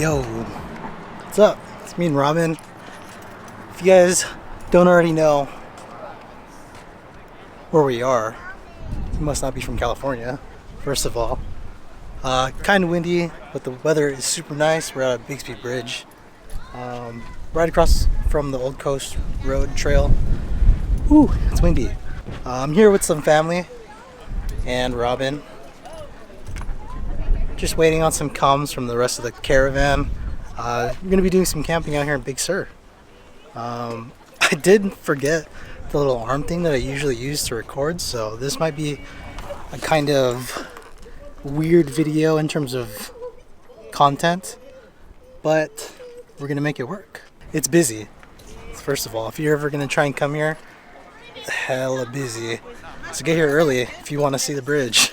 Yo, what's up? It's me and Robin. If you guys don't already know where we are, you must not be from California, first of all. Kind of windy, but the weather is super nice. We're at Bixby Bridge, right across from the Old Coast Road Trail. Ooh, it's windy. I'm here with some family and Robin. Just waiting on some comms from the rest of the caravan. We're going to be doing some camping out here in Big Sur. I did forget the little arm thing that I usually use to record, so this might be a kind of weird video in terms of content, but we're going to make it work. It's busy, first of all. If you're ever going to try and come here, hella busy. So get here early if you want to see the bridge,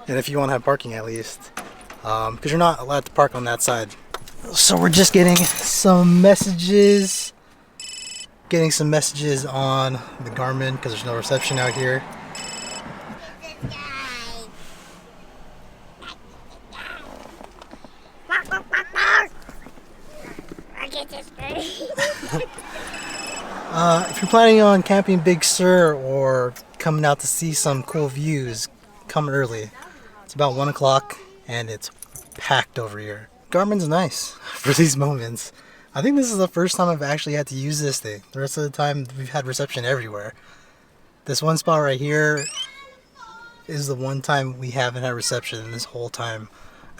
and if you want to have parking at least. Because you're not allowed to park on that side. So we're just getting some messages on the Garmin because there's no reception out here. If you're planning on camping Big Sur or coming out to see some cool views, come early. It's about 1 o'clock and it's packed over here. Garmin's nice for these moments. I think this is the first time I've actually had to use this thing. The rest of the time we've had reception everywhere. This one spot right here is the one time we haven't had reception in this whole time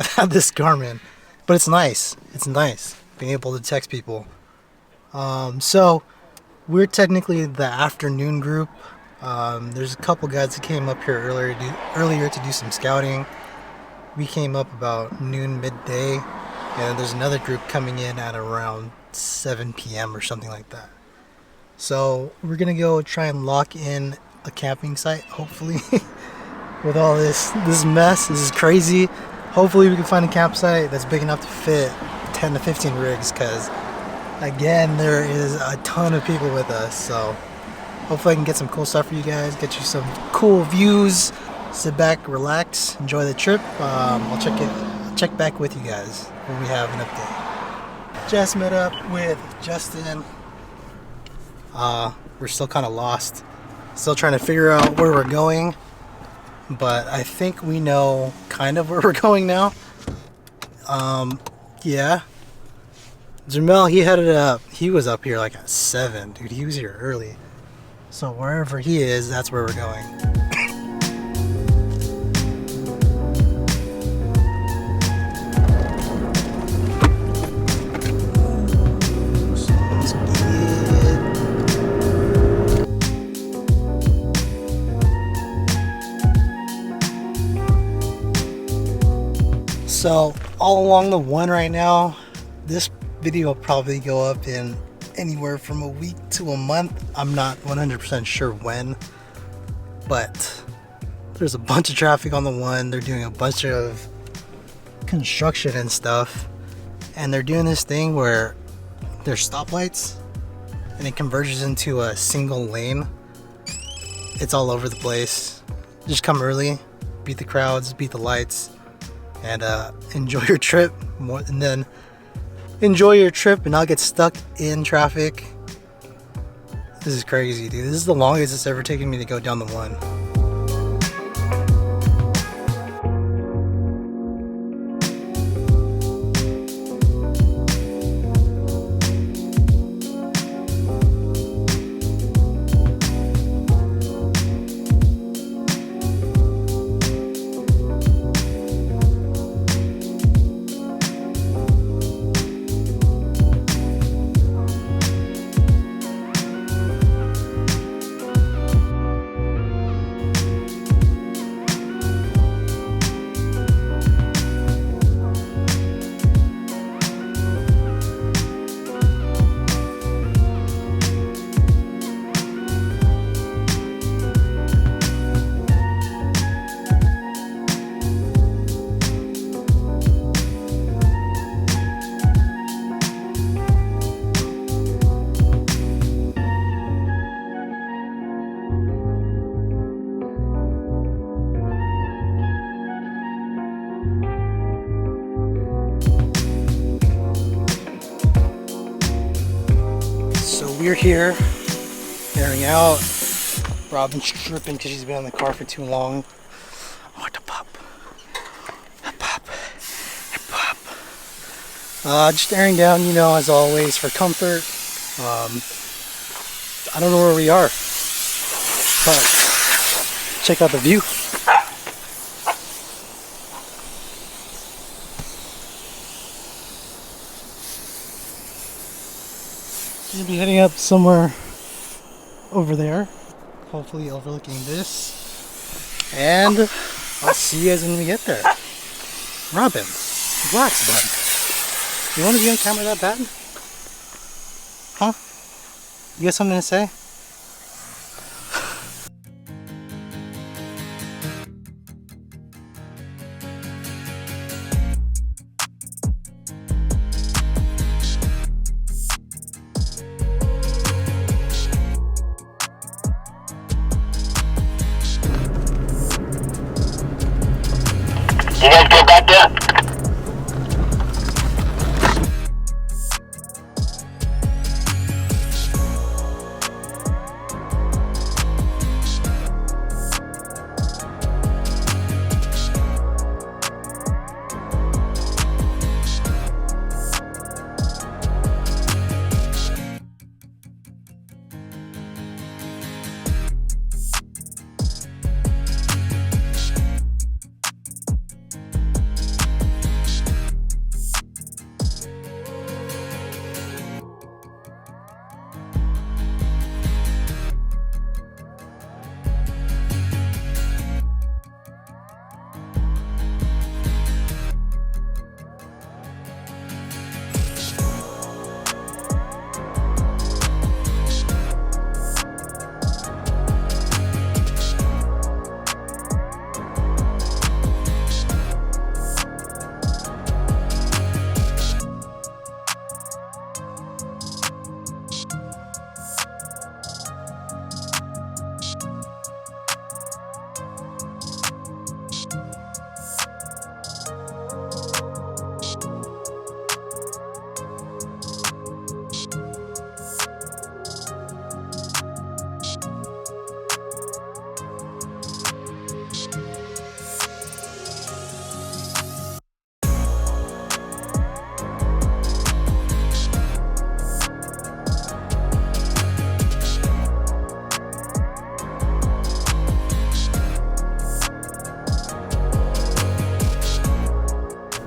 I've had this Garmin. But it's nice. It's nice being able to text people. So we're technically the afternoon group. There's a couple guys that came up here earlier to do some scouting. We came up about noon, midday, and there's another group coming in at around 7 p.m. or something like that. So we're gonna go try and lock in a camping site, hopefully. With all this mess, this is crazy. Hopefully we can find a campsite that's big enough to fit 10 to 15 rigs, because again, there is a ton of people with us. So hopefully I can get some cool stuff for you guys, get you some cool views. Sit back, relax, enjoy the trip. I'll check back with you guys when we have an update. Just met up with Justin. We're still kind of lost. Still trying to figure out where we're going. But I think we know kind of where we're going now. Yeah. Jamel, he headed up. He was up here like at 7. Dude, he was here early. So wherever he is, that's where we're going. So all along the one right now, this video will probably go up in anywhere from a week to a month. I'm not 100% sure when, but there's a bunch of traffic on the one. They're doing a bunch of construction and stuff, and they're doing this thing where there's stoplights and it converges into a single lane. It's all over the place. Just come early, beat the crowds, beat the lights, and enjoy your trip and not get stuck in traffic. This is crazy, dude. This is the longest it's ever taken me to go down the one. we're here, airing out. Robin's tripping because she's been in the car for too long. I want to pop. A pop. A pop. Just airing down, you know, as always, for comfort. I don't know where we are, but check out the view. We'll be heading up somewhere over there, hopefully overlooking this, and I'll see you guys when we get there. Robin, relax, bud. You want to be on camera that bad? Huh? You got something to say? You guys go back there?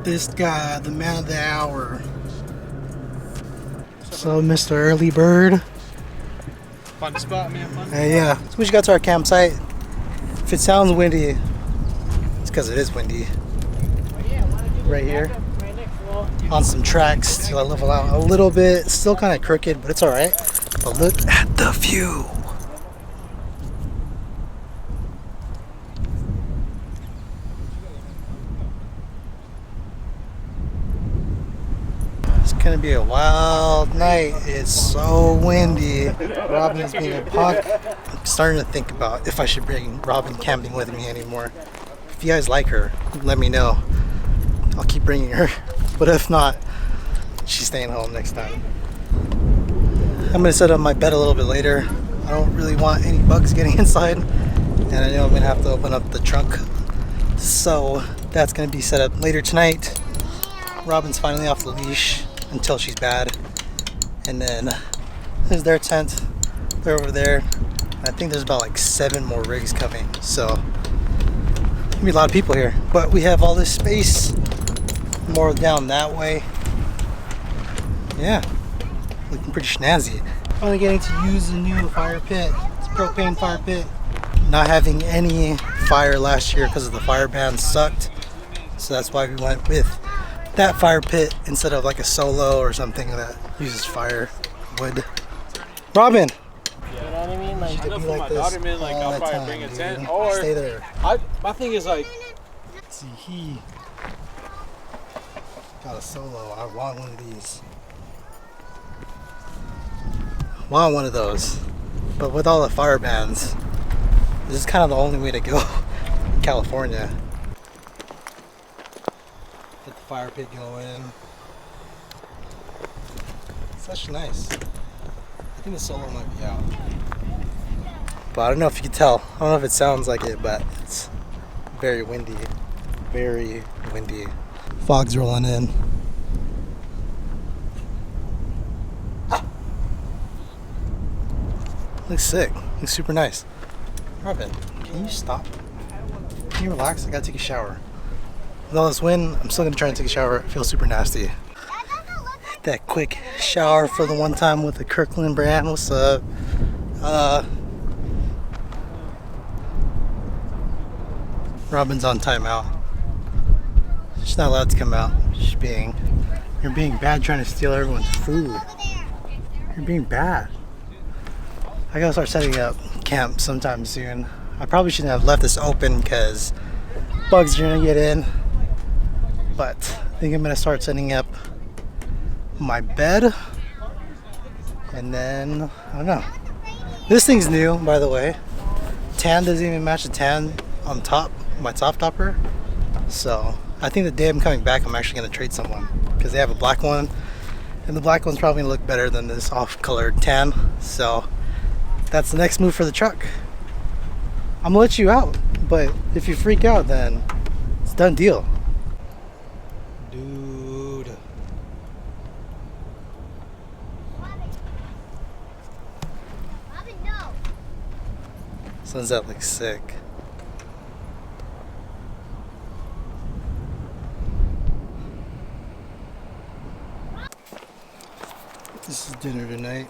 This guy, the man of the hour. So, Mr. Early Bird. Fun spot, man. Fun. Yeah. So we just got to our campsite. If it sounds windy, it's because it is windy. Right here. On some tracks to level out a little bit. Still kind of crooked, but it's alright. But look at the view. It's gonna be a wild night. It's so windy. Robin is being a punk. I'm starting to think about if I should bring Robin camping with me anymore. If you guys like her, let me know. I'll keep bringing her. But if not, she's staying home next time. I'm gonna set up my bed a little bit later. I don't really want any bugs getting inside. And I know I'm gonna have to open up the trunk. So that's gonna be set up later tonight. Robin's finally off the leash until she's bad. And then there's their tent. They're over there. I think there's about like 7 more rigs coming. So there's gonna be a lot of people here. But we have all this space more down that way. Yeah, looking pretty snazzy. Finally getting to use the new fire pit. It's a propane fire pit. Not having any fire last year because of the fire ban sucked. So that's why we went with that fire pit instead of like a solo or something that uses firewood. Robin! You know what I mean? Like, I know for like my this daughter, man, like, all I'll the probably time, bring a dude. tent. Or, stay there. my thing is, like, Let's see, he got a solo. I want one of these. I want one of those. But with all the fire bans, this is kind of the only way to go in California. Get the fire pit going. Such nice. The think the solo might be out. But I don't know if you can tell. I don't know if it sounds like it, but it's very windy. Very windy. Fog's rolling in. Looks sick. Looks super nice. Robin, can you stop? Can you relax? I gotta take a shower. With all this wind, I'm still gonna try and take a shower. It feels super nasty. Hit that quick shower for the one time with the Kirkland brand. What's up? Robin's on timeout. She's not allowed to come out. You're being bad trying to steal everyone's food. You're being bad. I gotta start setting up camp sometime soon. I probably shouldn't have left this open because bugs are gonna get in. But I think I'm gonna start setting up my bed. And then, I don't know. This thing's new, by the way. Tan doesn't even match the tan on top, my top topper. So I think the day I'm coming back, I'm actually gonna trade someone because they have a black one, and the black one's probably gonna look better than this off-colored tan. So that's the next move for the truck. I'm gonna let you out, but if you freak out, then it's a done deal. Dude. Sunset looks sick. This is dinner tonight.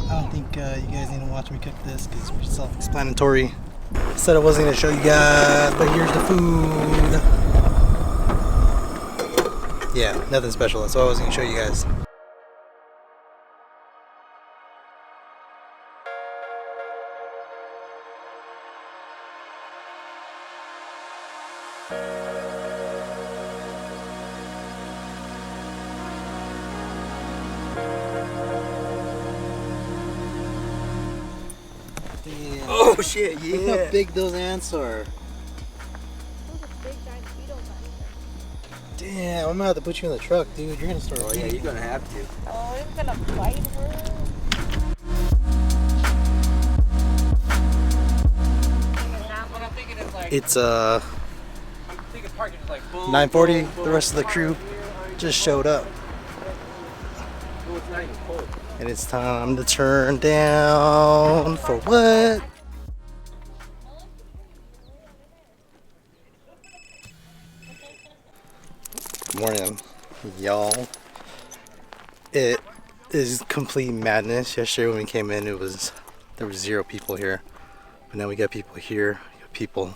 I don't think you guys need to watch me cook this because it's self-explanatory. Said I wasn't going to show you guys, but here's the food. Yeah, nothing special. That's why I wasn't going to show you guys. Damn. Oh shit, yeah. Look how big those ants are. Those are big giant beetles on here. Damn, I'm gonna have to put you in the truck, dude. You're gonna start Oh yeah, eating. you're gonna have to. Oh, it's gonna bite her. It's I'm thinking parking is like boom, 9:40. boom, The rest of the crew just showed up, Oh, it's not even cold. and it's time to turn down for what? Good morning, y'all. It is complete madness. Yesterday when we came in, there was 0 people here, but now we got people here. We got people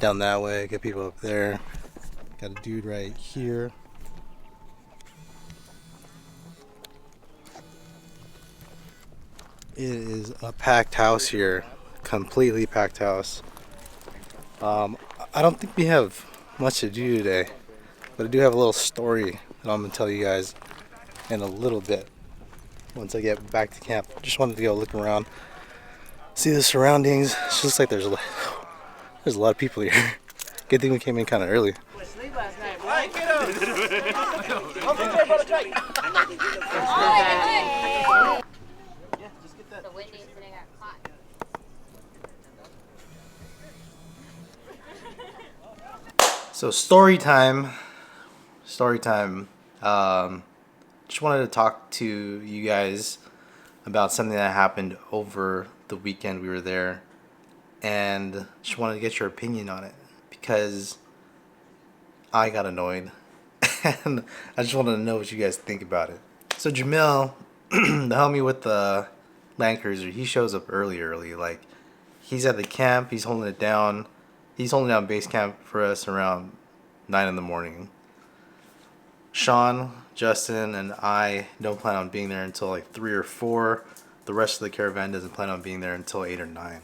down that way. Got people up there. Got a dude right here. It is a packed house here, completely packed house. I don't think we have much to do today, but I do have a little story that I'm gonna tell you guys in a little bit once I get back to camp. Just wanted to go look around, see the surroundings. It just looks like there's a lot of people here. Good thing we came in kind of early. So story time. Just wanted to talk to you guys about something that happened over the weekend we were there, and just wanted to get your opinion on it because I got annoyed, and I just wanted to know what you guys think about it. So Jamil, the homie with the Land Cruiser, he shows up early. Like, he's at the camp, he's holding it down. He's holding down base camp for us around 9 in the morning. Sean, Justin, and I don't plan on being there until like 3 or 4. The rest of the caravan doesn't plan on being there until 8 or 9.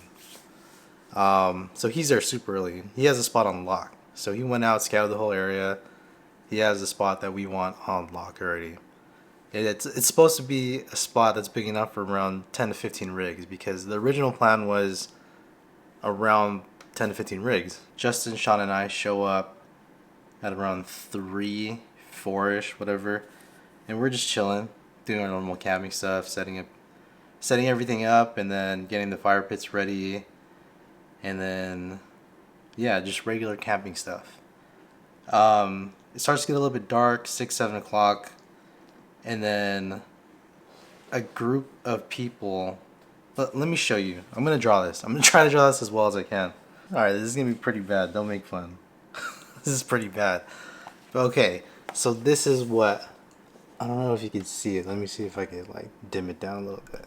So he's there super early. He has a spot on lock. So he went out, scouted the whole area. He has a spot that we want on lock already. It's supposed to be a spot that's big enough for around 10 to 15 rigs, because the original plan was around 10 to 15 rigs. Justin, Sean, and I show up at around 3, 4-ish, whatever. and we're just chilling, doing our normal camping stuff, setting everything up, and then getting the fire pits ready, and then yeah, just regular camping stuff. It starts to get a little bit dark, 6-7 o'clock, and then a group of people. Let me show you. I'm gonna draw this. I'm gonna try to draw this as well as I can. All right, this is gonna be pretty bad. Don't make fun. This is pretty bad. But okay, so this is what. I don't know if you can see it. Let me see if I can like dim it down a little bit.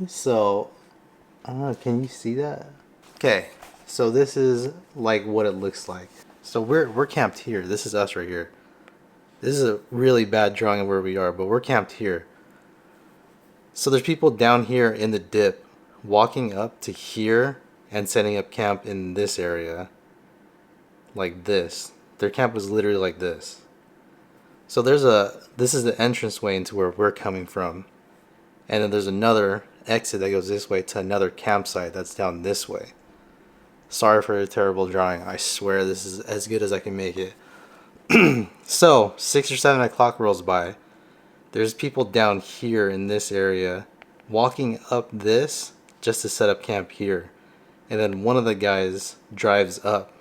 So, I don't know. Can you see that? Okay, so this is like what it looks like. So we're camped here. This is us right here. This is a really bad drawing of where we are, but we're camped here. So there's people down here in the dip walking up to here and setting up camp in this area. Like this. Their camp was literally like this. So this is the entranceway into where we're coming from. And then there's another exit that goes this way to another campsite that's down this way. Sorry for the terrible drawing. I swear this is as good as I can make it. So 6 or 7 o'clock rolls by. There's people down here in this area walking up this just to set up camp here. And then one of the guys drives up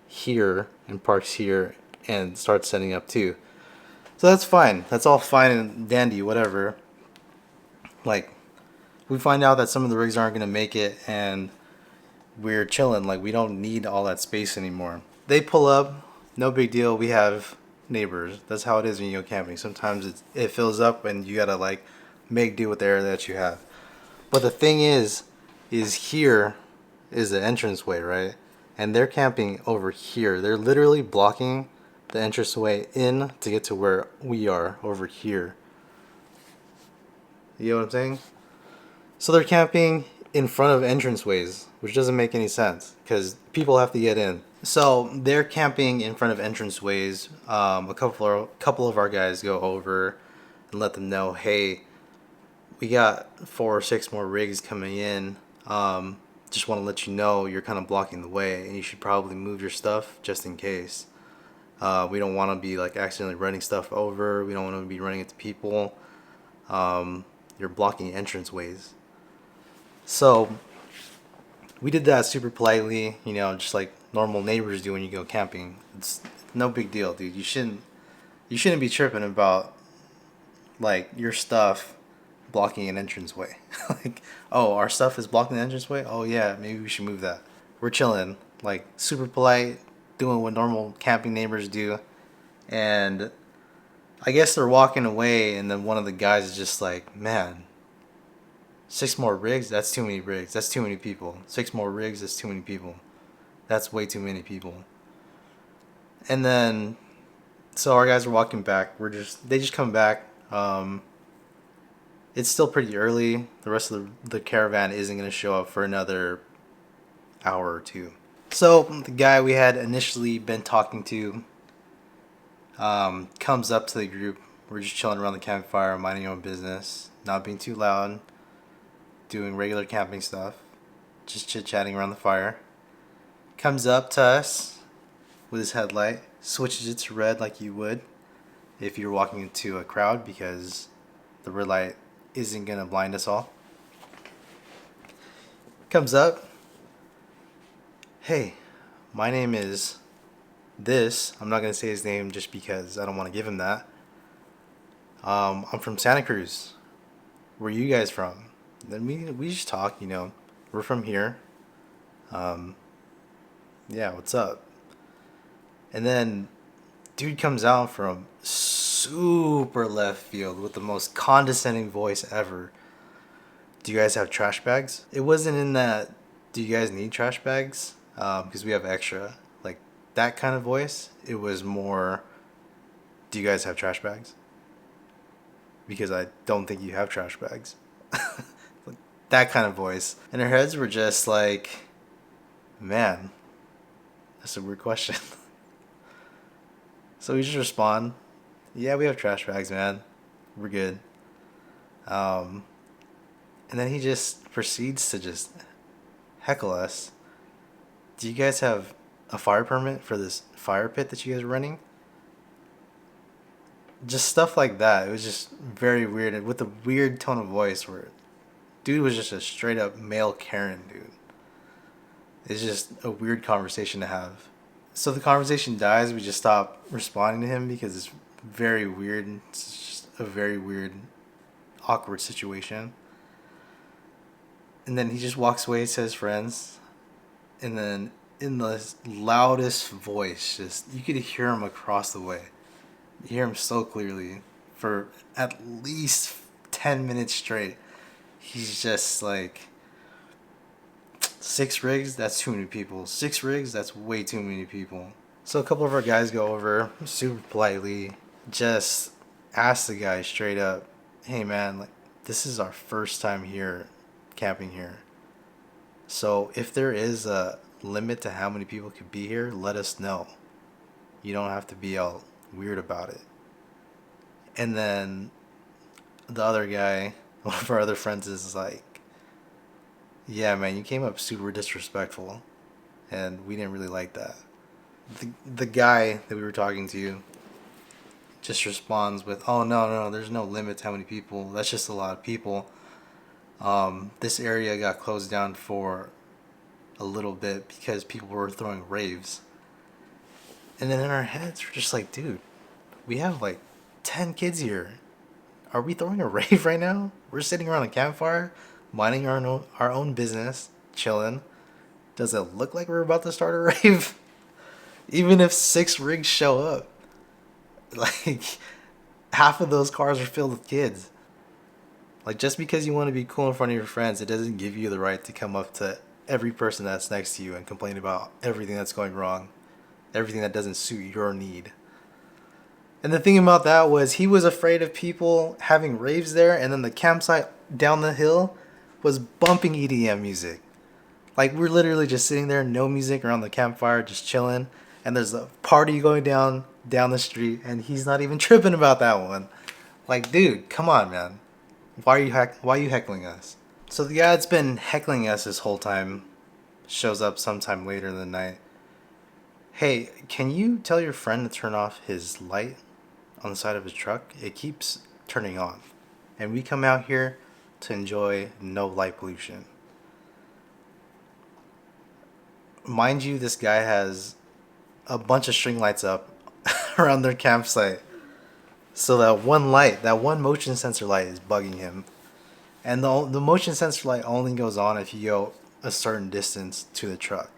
here and parks here and starts setting up too. So that's fine. That's all fine and dandy, whatever. Like, we find out that some of the rigs aren't going to make it and we're chilling. Like, we don't need all that space anymore. They pull up. No big deal. We have neighbors. That's how it is when you go camping. Sometimes it fills up and you gotta like make do with the area that you have. But the thing is here is the entranceway, right? And they're camping over here. They're literally blocking the entranceway in to get to where we are over here. You know what I'm saying? So they're camping in front of entranceways, which doesn't make any sense because people have to get in. So they're camping in front of entranceways. A couple of our guys go over and let them know, hey, we got 4 or 6 more rigs coming in. Just want to let you know you're kind of blocking the way, and you should probably move your stuff just in case. We don't want to be like accidentally running stuff over. We don't want to be running into people. You're blocking entranceways. So we did that super politely, you know, just like normal neighbors do when you go camping. It's no big deal, dude. You shouldn't be tripping about like your stuff blocking an entranceway. Like, oh, our stuff is blocking the entranceway? Oh yeah, maybe we should move that. We're chilling, like super polite, doing what normal camping neighbors do. And I guess they're walking away and then one of the guys is just like, man, 6 more rigs? That's too many rigs. That's too many people. 6 more rigs? That's too many people. That's way too many people. And then, so our guys are walking back. They just come back. It's still pretty early. The rest of the caravan isn't going to show up for another hour or 2. So the guy we had initially been talking to comes up to the group. We're just chilling around the campfire, minding our own business, not being too loud, doing regular camping stuff, just chit-chatting around the fire. Comes up to us with his headlight, switches it to red like you would if you're walking into a crowd because the red light isn't going to blind us all. Comes up, hey, my name is this. I'm not going to say his name just because I don't want to give him that. I'm from Santa Cruz. Where are you guys from? Then we just talk, you know. We're from here. Yeah, what's up? And then dude comes out from super left field with the most condescending voice ever. Do you guys have trash bags? It wasn't in that, do you guys need trash bags? Because we have extra. Like that kind of voice. It was more, do you guys have trash bags? Because I don't think you have trash bags. That kind of voice. And our heads were just like, man, that's a weird question. So we just respond, yeah, we have trash bags, man. We're good. And then he just proceeds to just heckle us. Do you guys have a fire permit for this fire pit that you guys are running? Just stuff like that. It was just very weird, and with a weird tone of voice where dude was just a straight up male Karen, dude. It's just a weird conversation to have. So the conversation dies. We just stop responding to him because it's very weird. It's just a very weird, awkward situation. And then he just walks away, says friends, and then in the loudest voice, just you could hear him across the way. You hear him so clearly for at least 10 minutes straight. He's just like, 6 rigs, that's too many people. 6 rigs, that's way too many people. So a couple of our guys go over, super politely, just ask the guy straight up, hey man, like, this is our first time here, camping here. So if there is a limit to how many people could be here, let us know. You don't have to be all weird about it. And then the other guy, one of our other friends, is like, yeah, man, you came up super disrespectful, and we didn't really like that. The guy that we were talking to just responds with, oh, no, there's no limit to how many people. That's just a lot of people. This area got closed down for a little bit because people were throwing raves. And then in our heads, we're just like, dude, we have like 10 kids here. Are we throwing a rave right now? We're sitting around a campfire, minding our own business, chilling. Does it look like we're about to start a rave? Even if 6 rigs show up, like, half of those cars are filled with kids. Like, just because you want to be cool in front of your friends, it doesn't give you the right to come up to every person that's next to you and complain about everything that's going wrong, everything that doesn't suit your need. And the thing about that was he was afraid of people having raves there, and then the campsite down the hill was bumping EDM music. Like, we're literally just sitting there, no music around the campfire, just chilling, and there's a party going down the street, and he's not even tripping about that one. Like, dude, come on, man. Why are you heckling us? So the guy that's been heckling us this whole time shows up sometime later in the night. Hey, can you tell your friend to turn off his light on the side of his truck? It keeps turning on. And we come out here to enjoy no light pollution. Mind you, this guy has a bunch of string lights up around their campsite. So that one light, that one motion sensor light is bugging him. And the motion sensor light only goes on if you go a certain distance to the truck.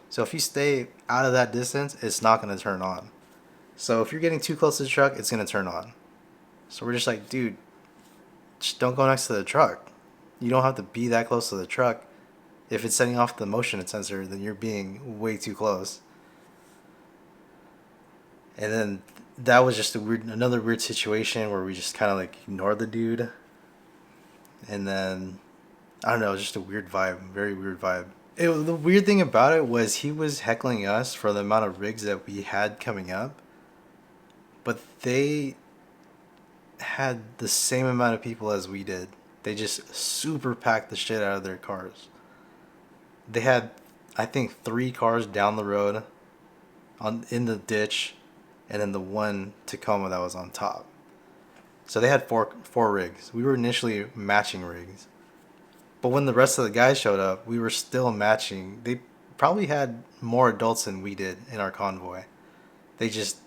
So if you stay out of that distance, it's not going to turn on. So if you're getting too close to the truck, it's going to turn on. So we're just like, dude, just don't go next to the truck. You don't have to be that close to the truck. If it's setting off the motion sensor, then you're being way too close. And then that was just another weird situation where we just kind of like ignored the dude. And then, I don't know, it was just a weird vibe, very weird vibe. The weird thing about it was he was heckling us for the amount of rigs that we had coming up. But they had the same amount of people as we did. They just super packed the shit out of their cars. They had, I think, 3 cars down the road in the ditch, and then the one Tacoma that was on top. So they had four rigs. We were initially matching rigs. But when the rest of the guys showed up, we were still matching. They probably had more adults than we did in our convoy. They just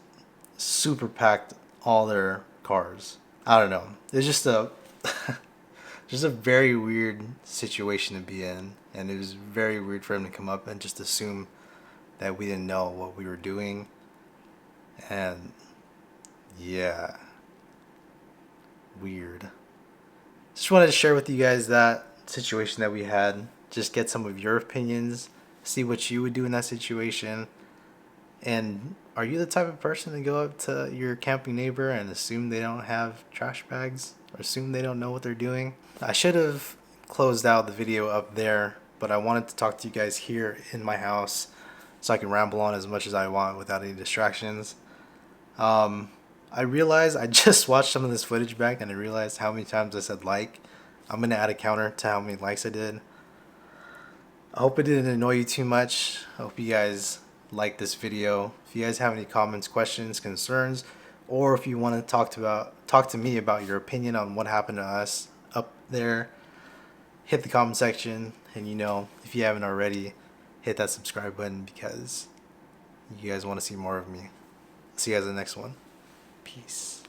super packed all their cars. I don't know. It's just a very weird situation to be in. And it was very weird for him to come up and just assume that we didn't know what we were doing. And yeah, weird. Just wanted to share with you guys that situation that we had. Just get some of your opinions, see what you would do in that situation. And are you the type of person to go up to your camping neighbor and assume they don't have trash bags, or assume they don't know what they're doing? I should have closed out the video up there, but I wanted to talk to you guys here in my house so I can ramble on as much as I want without any distractions. I realized I just watched some of this footage back, and I realized how many times I said like. I'm going to add a counter to how many likes I did. I hope it didn't annoy you too much. I hope you guys liked this video. If you guys have any comments, questions, concerns, or if you want to talk to me about your opinion on what happened to us up there, hit the comment section. And if you haven't already, hit that subscribe button because you guys want to see more of me. See you guys in the next one. Peace.